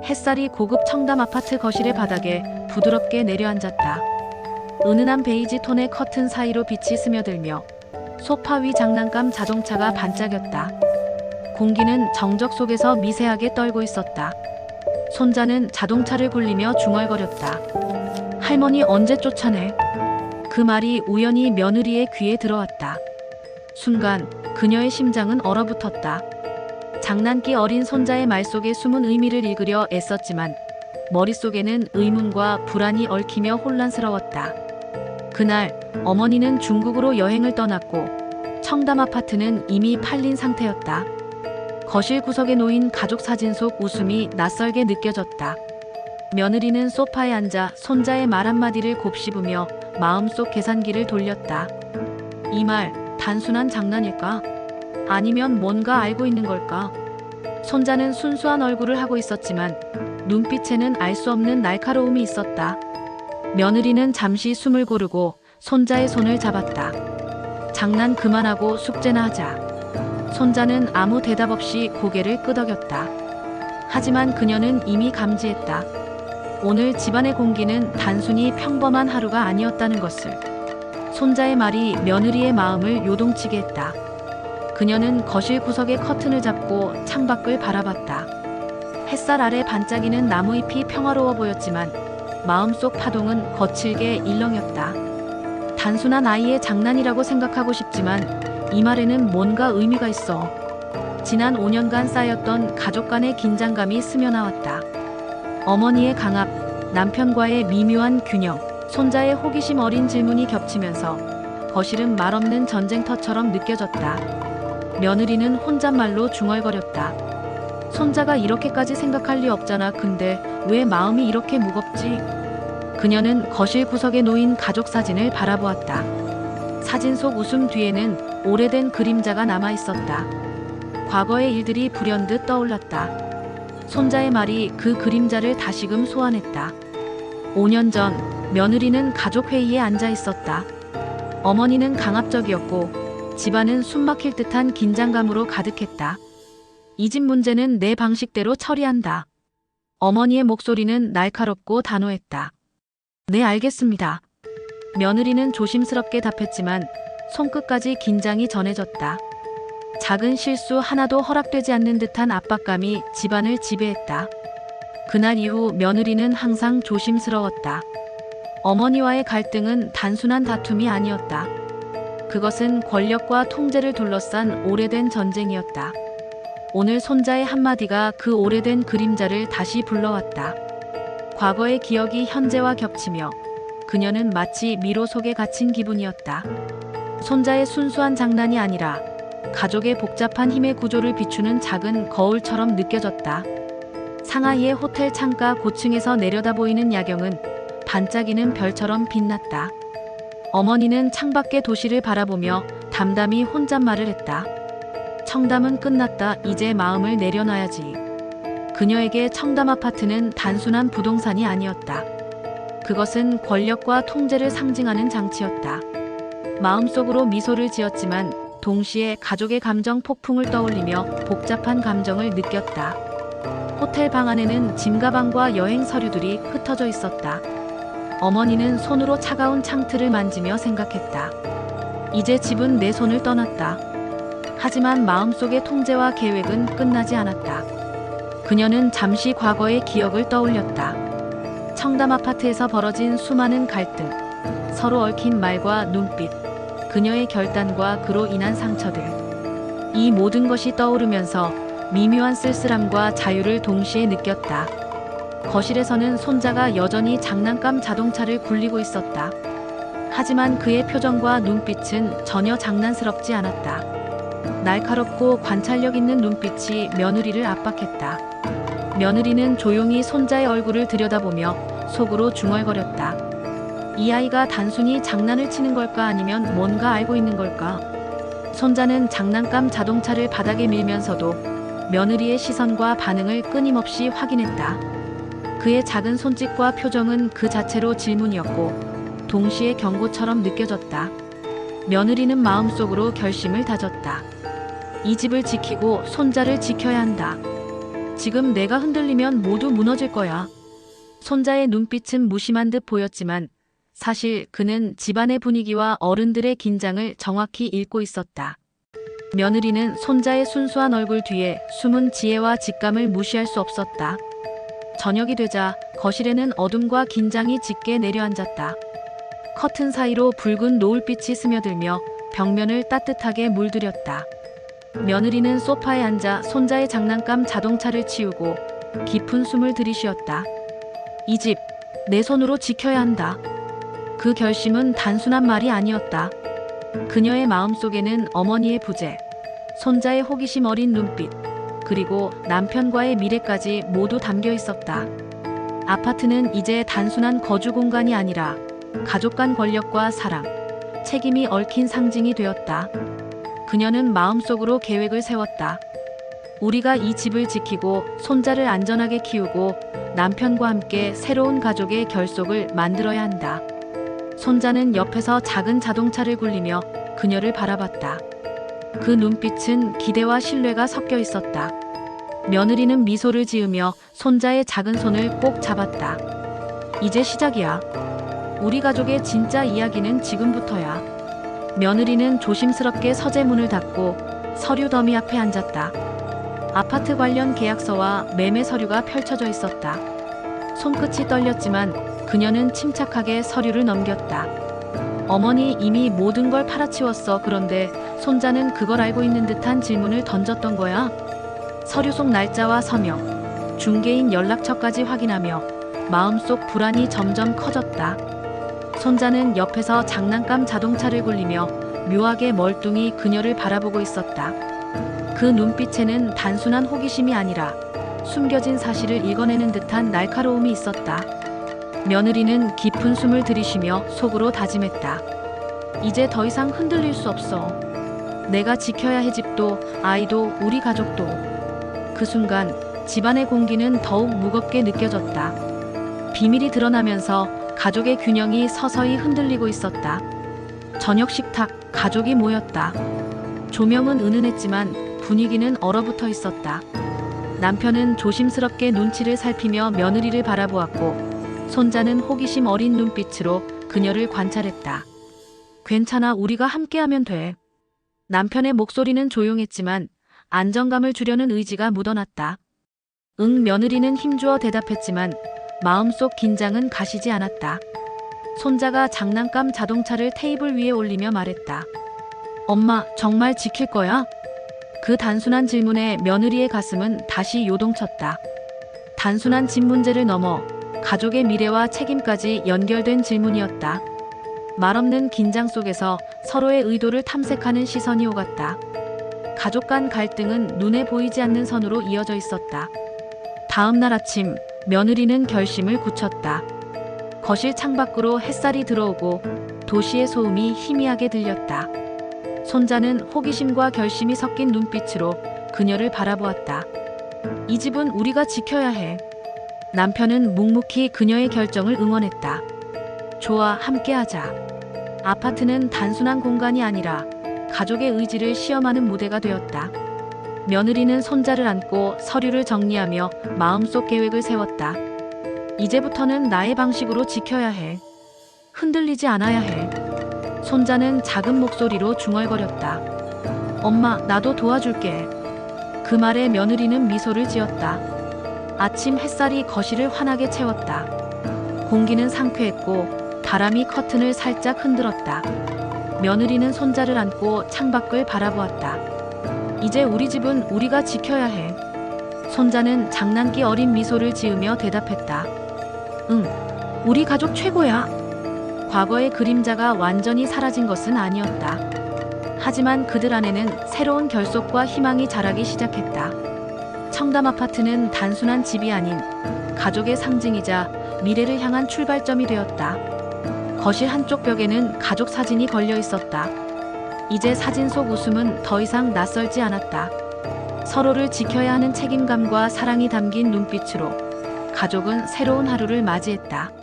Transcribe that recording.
햇살이 고급 청담 아파트 거실의 바닥에 부드럽게 내려앉았다. 은은한 베이지 톤의 커튼 사이로 빛이 스며들며 소파 위 장난감 자동차가 반짝였다. 공기는 정적 속에서 미세하게 떨고 있었다. 손자는 자동차를 굴리며 중얼거렸다. 할머니 언제 쫓아내? 그 말이 우연히 며느리의 귀에 들어왔다. 순간 그녀의 심장은 얼어붙었다. 장난기 어린 손자의 말 속에 숨은 의미를 읽으려 애썼지만 머릿속에는 의문과 불안이 얽히며 혼란스러웠다. 그날 어머니는 중국으로 여행을 떠났고 청담 아파트는 이미 팔린 상태였다. 거실 구석에 놓인 가족 사진 속 웃음이 낯설게 느껴졌다. 며느리는 소파에 앉아 손자의 말 한마디를 곱씹으며 마음속 계산기를 돌렸다. 이 말 단순한 장난일까? 아니면 뭔가 알고 있는 걸까? 손자는 순수한 얼굴을 하고 있었지만 눈빛에는 알 수 없는 날카로움이 있었다. 며느리는 잠시 숨을 고르고 손자의 손을 잡았다. 장난 그만하고 숙제나 하자. 손자는 아무 대답 없이 고개를 끄덕였다. 하지만 그녀는 이미 감지했다. 오늘 집안의 공기는 단순히 평범한 하루가 아니었다는 것을. 손자의 말이 며느리의 마음을 요동치게 했다. 그녀는 거실 구석의 커튼을 잡고 창밖을 바라봤다. 햇살 아래 반짝이는 나무잎이 평화로워 보였지만 마음속 파동은 거칠게 일렁였다. 단순한 아이의 장난이라고 생각하고 싶지만 이 말에는 뭔가 의미가 있어. 지난 5년간 쌓였던 가족 간의 긴장감이 스며나왔다. 어머니의 강압, 남편과의 미묘한 균형, 손자의 호기심 어린 질문이 겹치면서 거실은 말없는 전쟁터처럼 느껴졌다. 며느리는 혼잣말로 중얼거렸다. 손자가 이렇게까지 생각할 리 없잖아. 근데 왜 마음이 이렇게 무겁지? 그녀는 거실 구석에 놓인 가족 사진을 바라보았다. 사진 속 웃음 뒤에는 오래된 그림자가 남아 있었다. 과거의 일들이 불현듯 떠올랐다. 손자의 말이 그 그림자를 다시금 소환했다. 5년 전 며느리는 가족 회의에 앉아 있었다. 어머니는 강압적이었고 집안은 숨막힐 듯한 긴장감으로 가득했다. 이 집 문제는 내 방식대로 처리한다. 어머니의 목소리는 날카롭고 단호했다. 네, 알겠습니다. 며느리는 조심스럽게 답했지만 손끝까지 긴장이 전해졌다. 작은 실수 하나도 허락되지 않는 듯한 압박감이 집안을 지배했다. 그날 이후 며느리는 항상 조심스러웠다. 어머니와의 갈등은 단순한 다툼이 아니었다. 그것은 권력과 통제를 둘러싼 오래된 전쟁이었다. 오늘 손자의 한마디가 그 오래된 그림자를 다시 불러왔다. 과거의 기억이 현재와 겹치며 그녀는 마치 미로 속에 갇힌 기분이었다. 손자의 순수한 장난이 아니라 가족의 복잡한 힘의 구조를 비추는 작은 거울처럼 느껴졌다. 상하이의 호텔 창가 고층에서 내려다 보이는 야경은 반짝이는 별처럼 빛났다. 어머니는 창밖의 도시를 바라보며 담담히 혼잣말을 했다. 청담은 끝났다. 이제 마음을 내려놔야지. 그녀에게 청담 아파트는 단순한 부동산이 아니었다. 그것은 권력과 통제를 상징하는 장치였다. 마음속으로 미소를 지었지만 동시에 가족의 감정 폭풍을 떠올리며 복잡한 감정을 느꼈다. 호텔 방 안에는 짐가방과 여행 서류들이 흩어져 있었다. 어머니는 손으로 차가운 창틀을 만지며 생각했다. 이제 집은 내 손을 떠났다. 하지만 마음속의 통제와 계획은 끝나지 않았다. 그녀는 잠시 과거의 기억을 떠올렸다. 청담 아파트에서 벌어진 수많은 갈등, 서로 얽힌 말과 눈빛, 그녀의 결단과 그로 인한 상처들. 이 모든 것이 떠오르면서 미묘한 쓸쓸함과 자유를 동시에 느꼈다. 거실에서는 손자가 여전히 장난감 자동차를 굴리고 있었다. 하지만 그의 표정과 눈빛은 전혀 장난스럽지 않았다. 날카롭고 관찰력 있는 눈빛이 며느리를 압박했다. 며느리는 조용히 손자의 얼굴을 들여다보며 속으로 중얼거렸다. 이 아이가 단순히 장난을 치는 걸까 아니면 뭔가 알고 있는 걸까? 손자는 장난감 자동차를 바닥에 밀면서도 며느리의 시선과 반응을 끊임없이 확인했다. 그의 작은 손짓과 표정은 그 자체로 질문이었고 동시에 경고처럼 느껴졌다. 며느리는 마음속으로 결심을 다졌다. 이 집을 지키고 손자를 지켜야 한다. 지금 내가 흔들리면 모두 무너질 거야. 손자의 눈빛은 무심한 듯 보였지만 사실 그는 집안의 분위기와 어른들의 긴장을 정확히 읽고 있었다. 며느리는 손자의 순수한 얼굴 뒤에 숨은 지혜와 직감을 무시할 수 없었다. 저녁이 되자 거실에는 어둠과 긴장이 짙게 내려앉았다. 커튼 사이로 붉은 노을빛이 스며들며 벽면을 따뜻하게 물들였다. 며느리는 소파에 앉아 손자의 장난감 자동차를 치우고 깊은 숨을 들이쉬었다. 이 집, 내 손으로 지켜야 한다. 그 결심은 단순한 말이 아니었다. 그녀의 마음속에는 어머니의 부재, 손자의 호기심 어린 눈빛, 그리고 남편과의 미래까지 모두 담겨 있었다. 아파트는 이제 단순한 거주 공간이 아니라 가족 간 권력과 사랑, 책임이 얽힌 상징이 되었다. 그녀는 마음속으로 계획을 세웠다. 우리가 이 집을 지키고 손자를 안전하게 키우고 남편과 함께 새로운 가족의 결속을 만들어야 한다. 손자는 옆에서 작은 자동차를 굴리며 그녀를 바라봤다. 그 눈빛은 기대와 신뢰가 섞여 있었다. 며느리는 미소를 지으며 손자의 작은 손을 꼭 잡았다. 이제 시작이야. 우리 가족의 진짜 이야기는 지금부터야. 며느리는 조심스럽게 서재문을 닫고 서류 더미 앞에 앉았다. 아파트 관련 계약서와 매매 서류가 펼쳐져 있었다. 손끝이 떨렸지만 그녀는 침착하게 서류를 넘겼다. 어머니 이미 모든 걸 팔아치웠어. 그런데 손자는 그걸 알고 있는 듯한 질문을 던졌던 거야. 서류 속 날짜와 서명, 중개인 연락처까지 확인하며 마음속 불안이 점점 커졌다. 손자는 옆에서 장난감 자동차를 굴리며 묘하게 멀뚱히 그녀를 바라보고 있었다. 그 눈빛에는 단순한 호기심이 아니라 숨겨진 사실을 읽어내는 듯한 날카로움이 있었다. 며느리는 깊은 숨을 들이쉬며 속으로 다짐했다. 이제 더 이상 흔들릴 수 없어. 내가 지켜야 해. 집도 아이도 우리 가족도. 그 순간 집안의 공기는 더욱 무겁게 느껴졌다. 비밀이 드러나면서 가족의 균형이 서서히 흔들리고 있었다. 저녁 식탁, 가족이 모였다. 조명은 은은했지만 분위기는 얼어붙어 있었다. 남편은 조심스럽게 눈치를 살피며 며느리를 바라보았고 손자는 호기심 어린 눈빛으로 그녀를 관찰했다. 괜찮아, 우리가 함께하면 돼. 남편의 목소리는 조용했지만 안정감을 주려는 의지가 묻어났다. 응, 며느리는 힘주어 대답했지만 마음속 긴장은 가시지 않았다. 손자가 장난감 자동차를 테이블 위에 올리며 말했다. 엄마, 정말 지킬 거야? 그 단순한 질문에 며느리의 가슴은 다시 요동쳤다. 단순한 집 문제를 넘어 가족의 미래와 책임까지 연결된 질문이었다. 말없는 긴장 속에서 서로의 의도를 탐색하는 시선이 오갔다. 가족 간 갈등은 눈에 보이지 않는 선으로 이어져 있었다. 다음 날 아침, 며느리는 결심을 굳혔다. 거실 창밖으로 햇살이 들어오고 도시의 소음이 희미하게 들렸다. 손자는 호기심과 결심이 섞인 눈빛으로 그녀를 바라보았다. 이 집은 우리가 지켜야 해. 남편은 묵묵히 그녀의 결정을 응원했다. 좋아, 함께하자. 아파트는 단순한 공간이 아니라 가족의 의지를 시험하는 무대가 되었다. 며느리는 손자를 안고 서류를 정리하며 마음속 계획을 세웠다. 이제부터는 나의 방식으로 지켜야 해. 흔들리지 않아야 해. 손자는 작은 목소리로 중얼거렸다. 엄마, 나도 도와줄게. 그 말에 며느리는 미소를 지었다. 아침 햇살이 거실을 환하게 채웠다. 공기는 상쾌했고 바람이 커튼을 살짝 흔들었다. 며느리는 손자를 안고 창밖을 바라보았다. 이제 우리 집은 우리가 지켜야 해. 손자는 장난기 어린 미소를 지으며 대답했다. 응, 우리 가족 최고야. 과거의 그림자가 완전히 사라진 것은 아니었다. 하지만 그들 안에는 새로운 결속과 희망이 자라기 시작했다. 청담 아파트는 단순한 집이 아닌 가족의 상징이자 미래를 향한 출발점이 되었다. 거실 한쪽 벽에는 가족 사진이 걸려 있었다. 이제 사진 속 웃음은 더 이상 낯설지 않았다. 서로를 지켜야 하는 책임감과 사랑이 담긴 눈빛으로 가족은 새로운 하루를 맞이했다.